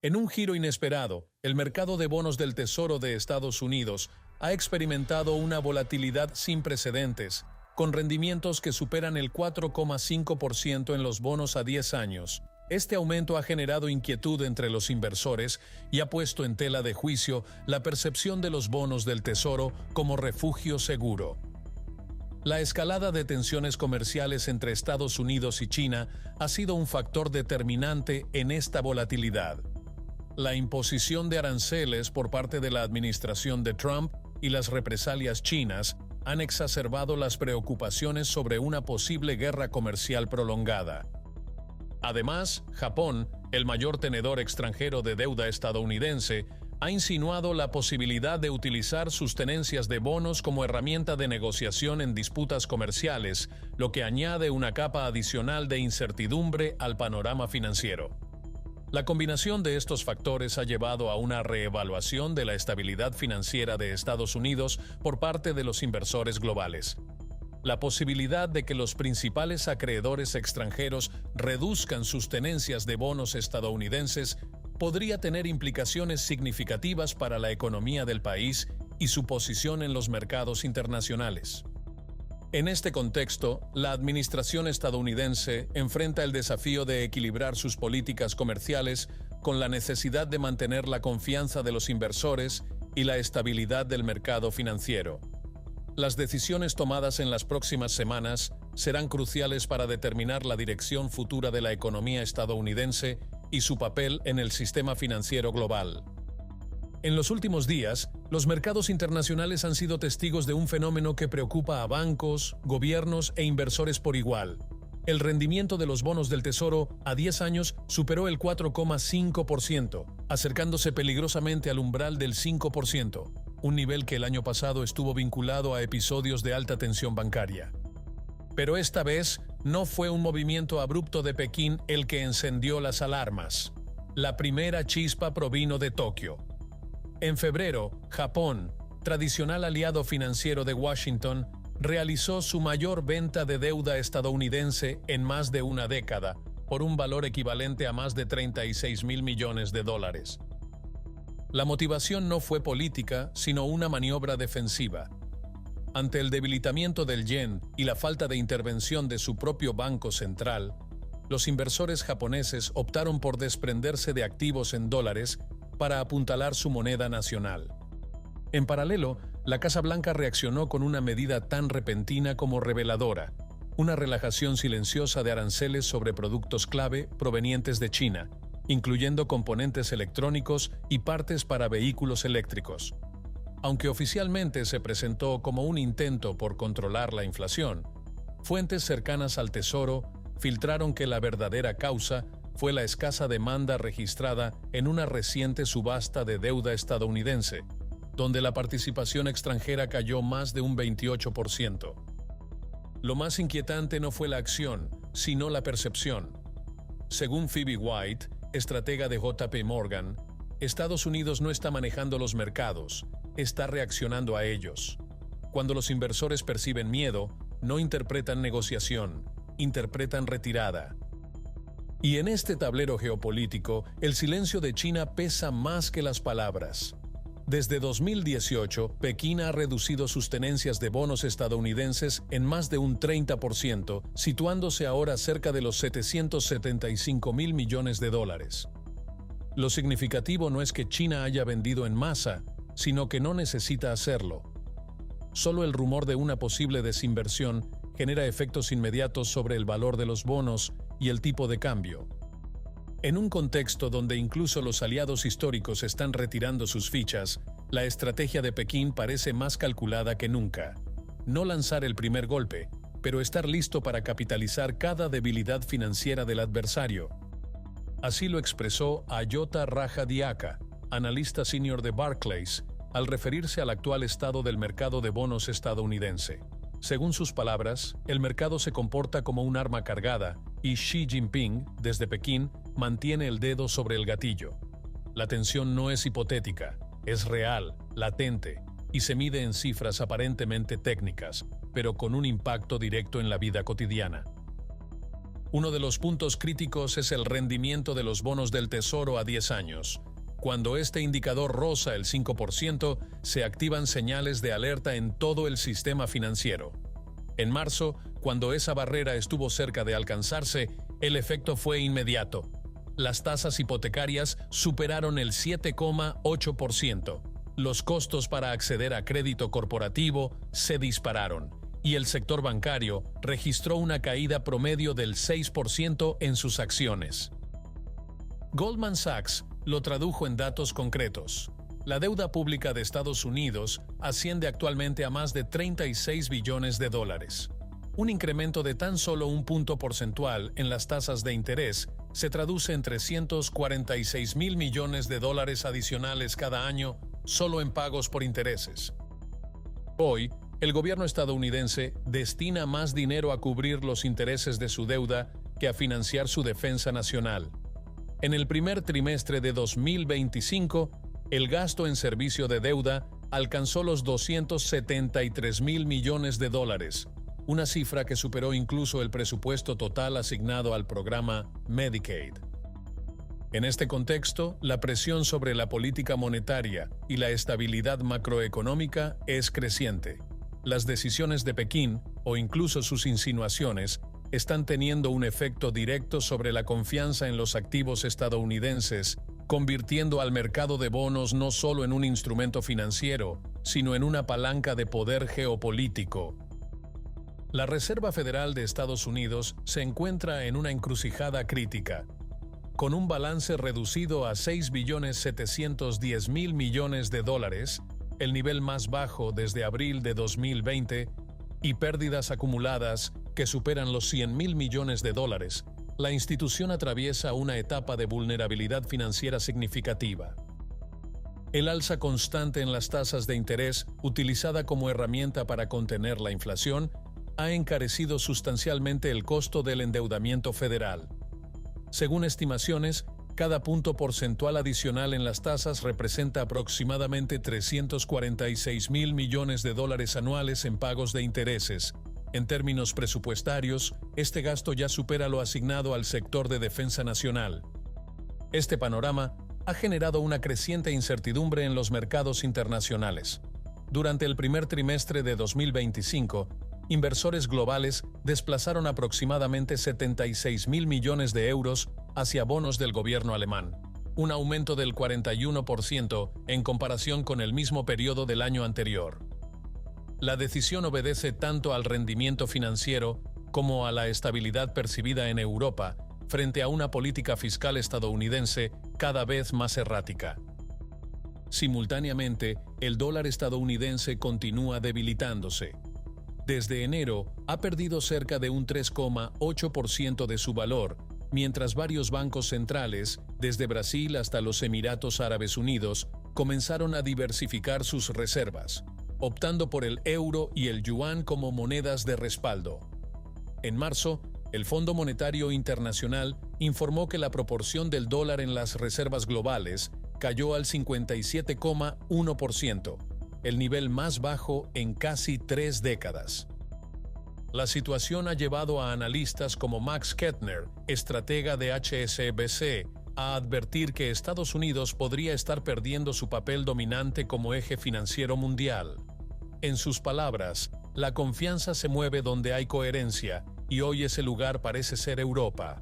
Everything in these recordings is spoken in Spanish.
En un giro inesperado, el mercado de bonos del Tesoro de Estados Unidos ha experimentado una volatilidad sin precedentes, con rendimientos que superan el 4,5% en los bonos a 10 años. Este aumento ha generado inquietud entre los inversores y ha puesto en tela de juicio la percepción de los bonos del Tesoro como refugio seguro. La escalada de tensiones comerciales entre Estados Unidos y China ha sido un factor determinante en esta volatilidad. La imposición de aranceles por parte de la administración de Trump y las represalias chinas han exacerbado las preocupaciones sobre una posible guerra comercial prolongada. Además, Japón, el mayor tenedor extranjero de deuda estadounidense, ha insinuado la posibilidad de utilizar sus tenencias de bonos como herramienta de negociación en disputas comerciales, lo que añade una capa adicional de incertidumbre al panorama financiero. La combinación de estos factores ha llevado a una reevaluación de la estabilidad financiera de Estados Unidos por parte de los inversores globales. La posibilidad de que los principales acreedores extranjeros reduzcan sus tenencias de bonos estadounidenses podría tener implicaciones significativas para la economía del país y su posición en los mercados internacionales. En este contexto, la administración estadounidense enfrenta el desafío de equilibrar sus políticas comerciales con la necesidad de mantener la confianza de los inversores y la estabilidad del mercado financiero. Las decisiones tomadas en las próximas semanas serán cruciales para determinar la dirección futura de la economía estadounidense y su papel en el sistema financiero global. En los últimos días, los mercados internacionales han sido testigos de un fenómeno que preocupa a bancos, gobiernos e inversores por igual. El rendimiento de los bonos del Tesoro a 10 años superó el 4,5%, acercándose peligrosamente al umbral del 5%, un nivel que el año pasado estuvo vinculado a episodios de alta tensión bancaria. Pero esta vez no fue un movimiento abrupto de Pekín el que encendió las alarmas. La primera chispa provino de Tokio. En febrero, Japón, tradicional aliado financiero de Washington, realizó su mayor venta de deuda estadounidense en más de una década, por un valor equivalente a más de $36.000 millones. La motivación no fue política, sino una maniobra defensiva. Ante el debilitamiento del yen y la falta de intervención de su propio banco central, los inversores japoneses optaron por desprenderse de activos en dólares para apuntalar su moneda nacional. En paralelo, la Casa Blanca reaccionó con una medida tan repentina como reveladora, una relajación silenciosa de aranceles sobre productos clave provenientes de China, incluyendo componentes electrónicos y partes para vehículos eléctricos. Aunque oficialmente se presentó como un intento por controlar la inflación, fuentes cercanas al Tesoro filtraron que la verdadera causa fue la escasa demanda registrada en una reciente subasta de deuda estadounidense, donde la participación extranjera cayó más de un 28%. Lo más inquietante no fue la acción, sino la percepción. Según Phoebe White, estratega de JP Morgan, Estados Unidos no está manejando los mercados, está reaccionando a ellos. Cuando los inversores perciben miedo, no interpretan negociación, interpretan retirada. Y en este tablero geopolítico, el silencio de China pesa más que las palabras. Desde 2018, Pekín ha reducido sus tenencias de bonos estadounidenses en más de un 30%, situándose ahora cerca de los $775.000 millones. Lo significativo no es que China haya vendido en masa, sino que no necesita hacerlo. Solo el rumor de una posible desinversión genera efectos inmediatos sobre el valor de los bonos y el tipo de cambio. En un contexto donde incluso los aliados históricos están retirando sus fichas, la estrategia de Pekín parece más calculada que nunca. No lanzar el primer golpe, pero estar listo para capitalizar cada debilidad financiera del adversario. Así lo expresó Ayota Rajadiaka, analista senior de Barclays, al referirse al actual estado del mercado de bonos estadounidense. Según sus palabras, el mercado se comporta como un arma cargada y Xi Jinping, desde Pekín, mantiene el dedo sobre el gatillo. La tensión no es hipotética, es real, latente, y se mide en cifras aparentemente técnicas, pero con un impacto directo en la vida cotidiana. Uno de los puntos críticos es el rendimiento de los bonos del Tesoro a 10 años. Cuando este indicador roza el 5%, se activan señales de alerta en todo el sistema financiero. En marzo, cuando esa barrera estuvo cerca de alcanzarse, el efecto fue inmediato. Las tasas hipotecarias superaron el 7,8%. Los costos para acceder a crédito corporativo se dispararon, y el sector bancario registró una caída promedio del 6% en sus acciones. Goldman Sachs lo tradujo en datos concretos. La deuda pública de Estados Unidos asciende actualmente a más de 36 billones de dólares. Un incremento de tan solo un punto porcentual en las tasas de interés se traduce en 346.000 millones de dólares adicionales cada año solo en pagos por intereses. Hoy, el gobierno estadounidense destina más dinero a cubrir los intereses de su deuda que a financiar su defensa nacional. En el primer trimestre de 2025, el gasto en servicio de deuda alcanzó los 273.000 millones de dólares, una cifra que superó incluso el presupuesto total asignado al programa Medicaid. En este contexto, la presión sobre la política monetaria y la estabilidad macroeconómica es creciente. Las decisiones de Pekín, o incluso sus insinuaciones, están teniendo un efecto directo sobre la confianza en los activos estadounidenses, convirtiendo al mercado de bonos no solo en un instrumento financiero, sino en una palanca de poder geopolítico. La Reserva Federal de Estados Unidos se encuentra en una encrucijada crítica. Con un balance reducido a 6.710.000 millones de dólares, el nivel más bajo desde abril de 2020, y pérdidas acumuladas que superan los 100.000 millones de dólares, la institución atraviesa una etapa de vulnerabilidad financiera significativa. El alza constante en las tasas de interés, utilizada como herramienta para contener la inflación, ha encarecido sustancialmente el costo del endeudamiento federal. Según estimaciones, cada punto porcentual adicional en las tasas representa aproximadamente 346.000 millones de dólares anuales en pagos de intereses. En términos presupuestarios, este gasto ya supera lo asignado al sector de defensa nacional. Este panorama ha generado una creciente incertidumbre en los mercados internacionales. Durante el primer trimestre de 2025, inversores globales desplazaron aproximadamente 76.000 millones de euros hacia bonos del gobierno alemán, un aumento del 41% en comparación con el mismo periodo del año anterior. La decisión obedece tanto al rendimiento financiero como a la estabilidad percibida en Europa frente a una política fiscal estadounidense cada vez más errática. Simultáneamente, el dólar estadounidense continúa debilitándose. Desde enero, ha perdido cerca de un 3,8% de su valor, mientras varios bancos centrales, desde Brasil hasta los Emiratos Árabes Unidos, comenzaron a diversificar sus reservas, optando por el euro y el yuan como monedas de respaldo. En marzo, el Fondo Monetario Internacional informó que la proporción del dólar en las reservas globales cayó al 57,1%, el nivel más bajo en casi 3 décadas. La situación ha llevado a analistas como Max Kettner, estratega de HSBC, a advertir que Estados Unidos podría estar perdiendo su papel dominante como eje financiero mundial. En sus palabras, la confianza se mueve donde hay coherencia, y hoy ese lugar parece ser Europa.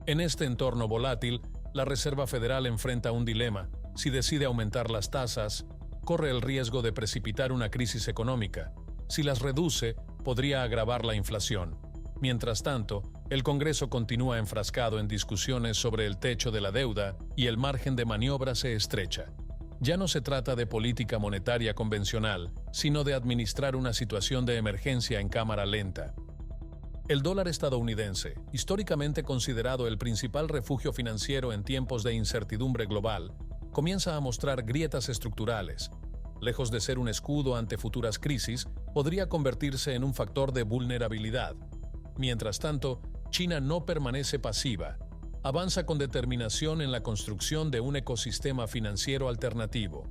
En este entorno volátil, la Reserva Federal enfrenta un dilema. Si decide aumentar las tasas, corre el riesgo de precipitar una crisis económica. Si las reduce, podría agravar la inflación. Mientras tanto, el Congreso continúa enfrascado en discusiones sobre el techo de la deuda y el margen de maniobra se estrecha. Ya no se trata de política monetaria convencional, sino de administrar una situación de emergencia en cámara lenta. El dólar estadounidense, históricamente considerado el principal refugio financiero en tiempos de incertidumbre global, comienza a mostrar grietas estructurales. Lejos de ser un escudo ante futuras crisis, podría convertirse en un factor de vulnerabilidad. Mientras tanto, China no permanece pasiva. Avanza con determinación en la construcción de un ecosistema financiero alternativo.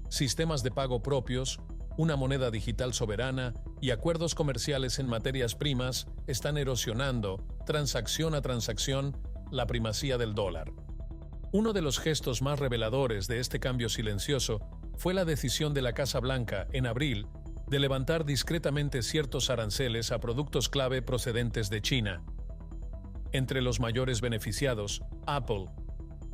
Sistemas de pago propios, una moneda digital soberana y acuerdos comerciales en materias primas están erosionando, transacción a transacción, la primacía del dólar. Uno de los gestos más reveladores de este cambio silencioso fue la decisión de la Casa Blanca, en abril, de levantar discretamente ciertos aranceles a productos clave procedentes de China. Entre los mayores beneficiados, Apple.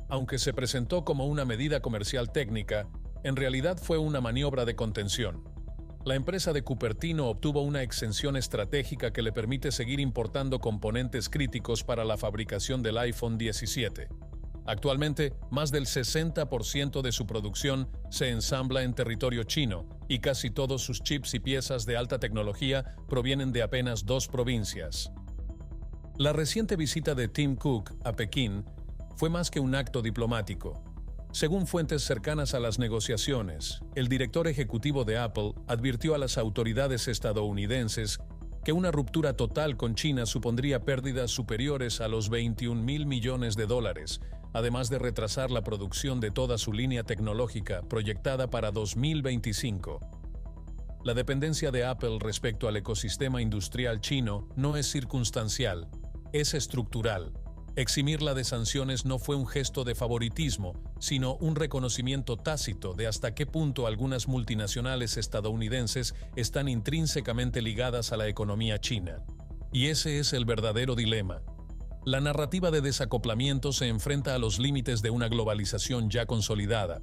Aunque se presentó como una medida comercial técnica, en realidad fue una maniobra de contención. La empresa de Cupertino obtuvo una exención estratégica que le permite seguir importando componentes críticos para la fabricación del iPhone 17. Actualmente, más del 60% de su producción se ensambla en territorio chino y casi todos sus chips y piezas de alta tecnología provienen de apenas 2 provincias. La reciente visita de Tim Cook a Pekín fue más que un acto diplomático. Según fuentes cercanas a las negociaciones, el director ejecutivo de Apple advirtió a las autoridades estadounidenses que una ruptura total con China supondría pérdidas superiores a los $21.000 millones, además de retrasar la producción de toda su línea tecnológica proyectada para 2025. La dependencia de Apple respecto al ecosistema industrial chino no es circunstancial, es estructural. Eximirla de sanciones no fue un gesto de favoritismo, sino un reconocimiento tácito de hasta qué punto algunas multinacionales estadounidenses están intrínsecamente ligadas a la economía china. Y ese es el verdadero dilema. La narrativa de desacoplamiento se enfrenta a los límites de una globalización ya consolidada.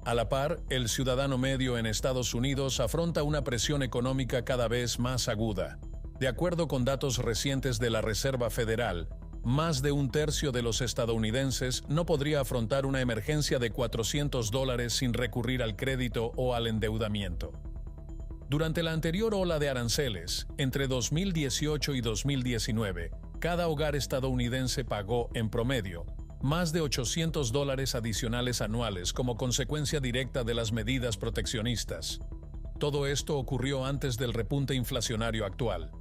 A la par, el ciudadano medio en Estados Unidos afronta una presión económica cada vez más aguda. De acuerdo con datos recientes de la Reserva Federal, más de un tercio de los estadounidenses no podría afrontar una emergencia de $400 sin recurrir al crédito o al endeudamiento. Durante la anterior ola de aranceles, entre 2018 y 2019, cada hogar estadounidense pagó, en promedio, más de $800 adicionales anuales como consecuencia directa de las medidas proteccionistas. Todo esto ocurrió antes del repunte inflacionario actual.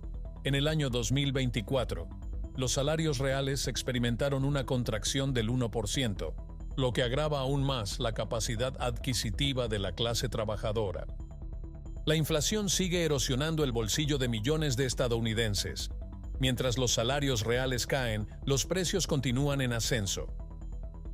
En el año 2024, los salarios reales experimentaron una contracción del 1%, lo que agrava aún más la capacidad adquisitiva de la clase trabajadora. La inflación sigue erosionando el bolsillo de millones de estadounidenses. Mientras los salarios reales caen, los precios continúan en ascenso.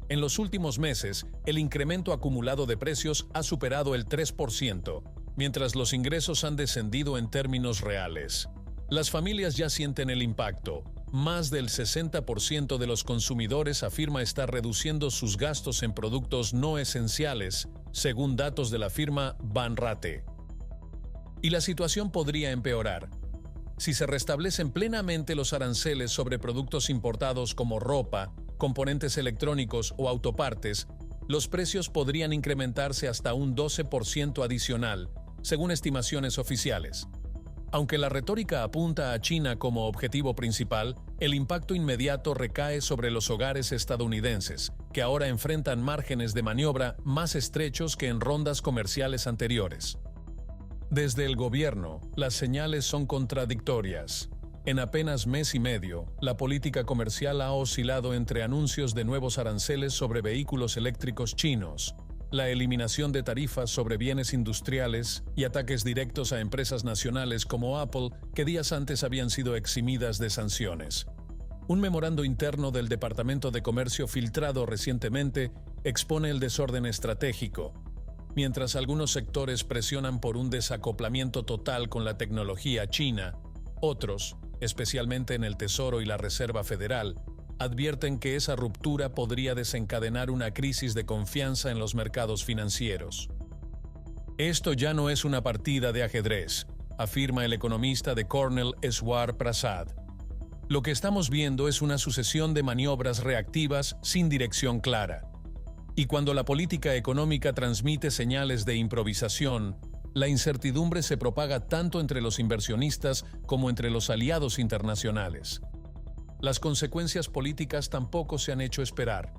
En los últimos meses, el incremento acumulado de precios ha superado el 3%, mientras los ingresos han descendido en términos reales. Las familias ya sienten el impacto. Más del 60% de los consumidores afirma estar reduciendo sus gastos en productos no esenciales, según datos de la firma Banrate. Y la situación podría empeorar. Si se restablecen plenamente los aranceles sobre productos importados como ropa, componentes electrónicos o autopartes, los precios podrían incrementarse hasta un 12% adicional, según estimaciones oficiales. Aunque la retórica apunta a China como objetivo principal, el impacto inmediato recae sobre los hogares estadounidenses, que ahora enfrentan márgenes de maniobra más estrechos que en rondas comerciales anteriores. Desde el gobierno, las señales son contradictorias. En apenas mes y medio, la política comercial ha oscilado entre anuncios de nuevos aranceles sobre vehículos eléctricos chinos, la eliminación de tarifas sobre bienes industriales y ataques directos a empresas nacionales como Apple, que días antes habían sido eximidas de sanciones. Un memorando interno del Departamento de Comercio filtrado recientemente expone el desorden estratégico. Mientras algunos sectores presionan por un desacoplamiento total con la tecnología china, otros, especialmente en el Tesoro y la Reserva Federal, advierten que esa ruptura podría desencadenar una crisis de confianza en los mercados financieros. Esto ya no es una partida de ajedrez, afirma el economista de Cornell Eswar Prasad. Lo que estamos viendo es una sucesión de maniobras reactivas sin dirección clara. Y cuando la política económica transmite señales de improvisación, la incertidumbre se propaga tanto entre los inversionistas como entre los aliados internacionales. Las consecuencias políticas tampoco se han hecho esperar.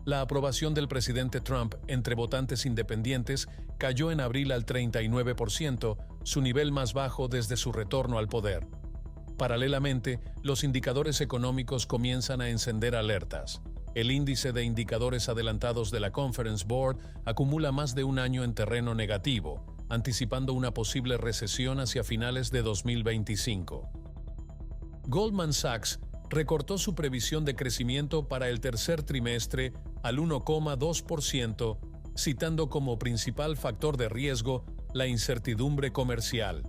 La aprobación del presidente Trump entre votantes independientes cayó en abril al 39%, su nivel más bajo desde su retorno al poder. Paralelamente, los indicadores económicos comienzan a encender alertas. El índice de indicadores adelantados de la Conference Board acumula más de un año en terreno negativo, anticipando una posible recesión hacia finales de 2025. Goldman Sachs recortó su previsión de crecimiento para el tercer trimestre al 1,2%, citando como principal factor de riesgo la incertidumbre comercial.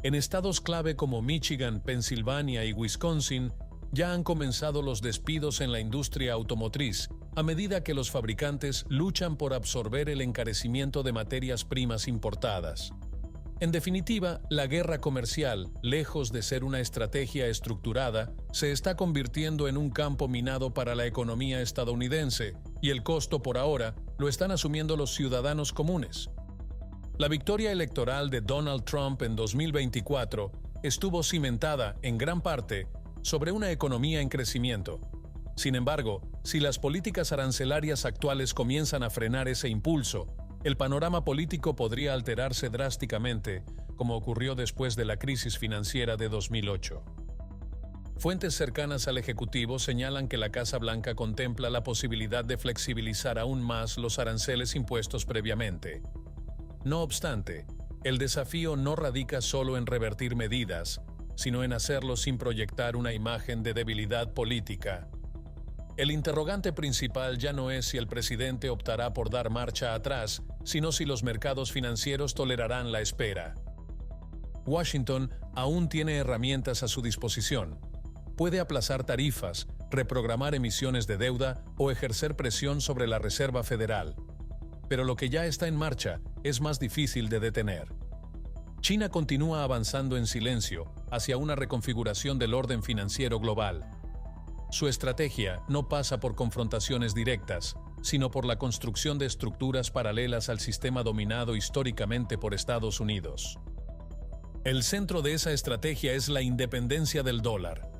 En estados clave como Michigan, Pensilvania y Wisconsin, ya han comenzado los despidos en la industria automotriz, a medida que los fabricantes luchan por absorber el encarecimiento de materias primas importadas. En definitiva, la guerra comercial, lejos de ser una estrategia estructurada, se está convirtiendo en un campo minado para la economía estadounidense, y el costo por ahora lo están asumiendo los ciudadanos comunes. La victoria electoral de Donald Trump en 2024 estuvo cimentada, en gran parte, sobre una economía en crecimiento. Sin embargo, si las políticas arancelarias actuales comienzan a frenar ese impulso, el panorama político podría alterarse drásticamente, como ocurrió después de la crisis financiera de 2008. Fuentes cercanas al Ejecutivo señalan que la Casa Blanca contempla la posibilidad de flexibilizar aún más los aranceles impuestos previamente. No obstante, el desafío no radica solo en revertir medidas, sino en hacerlo sin proyectar una imagen de debilidad política. El interrogante principal ya no es si el presidente optará por dar marcha atrás, sino si los mercados financieros tolerarán la espera. Washington aún tiene herramientas a su disposición. Puede aplazar tarifas, reprogramar emisiones de deuda o ejercer presión sobre la Reserva Federal. Pero lo que ya está en marcha es más difícil de detener. China continúa avanzando en silencio hacia una reconfiguración del orden financiero global. Su estrategia no pasa por confrontaciones directas, sino por la construcción de estructuras paralelas al sistema dominado históricamente por Estados Unidos. El centro de esa estrategia es la independencia del dólar.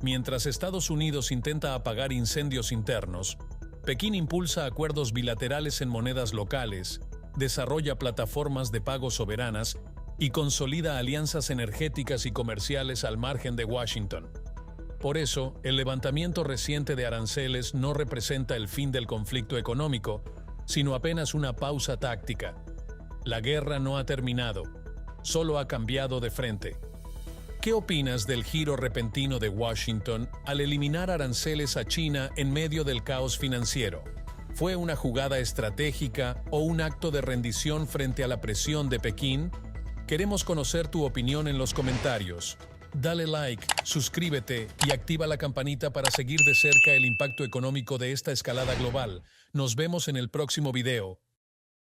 Mientras Estados Unidos intenta apagar incendios internos, Pekín impulsa acuerdos bilaterales en monedas locales, desarrolla plataformas de pago soberanas y consolida alianzas energéticas y comerciales al margen de Washington. Por eso, el levantamiento reciente de aranceles no representa el fin del conflicto económico, sino apenas una pausa táctica. La guerra no ha terminado, solo ha cambiado de frente. ¿Qué opinas del giro repentino de Washington al eliminar aranceles a China en medio del caos financiero? ¿Fue una jugada estratégica o un acto de rendición frente a la presión de Pekín? Queremos conocer tu opinión en los comentarios. Dale like, suscríbete y activa la campanita para seguir de cerca el impacto económico de esta escalada global. Nos vemos en el próximo video.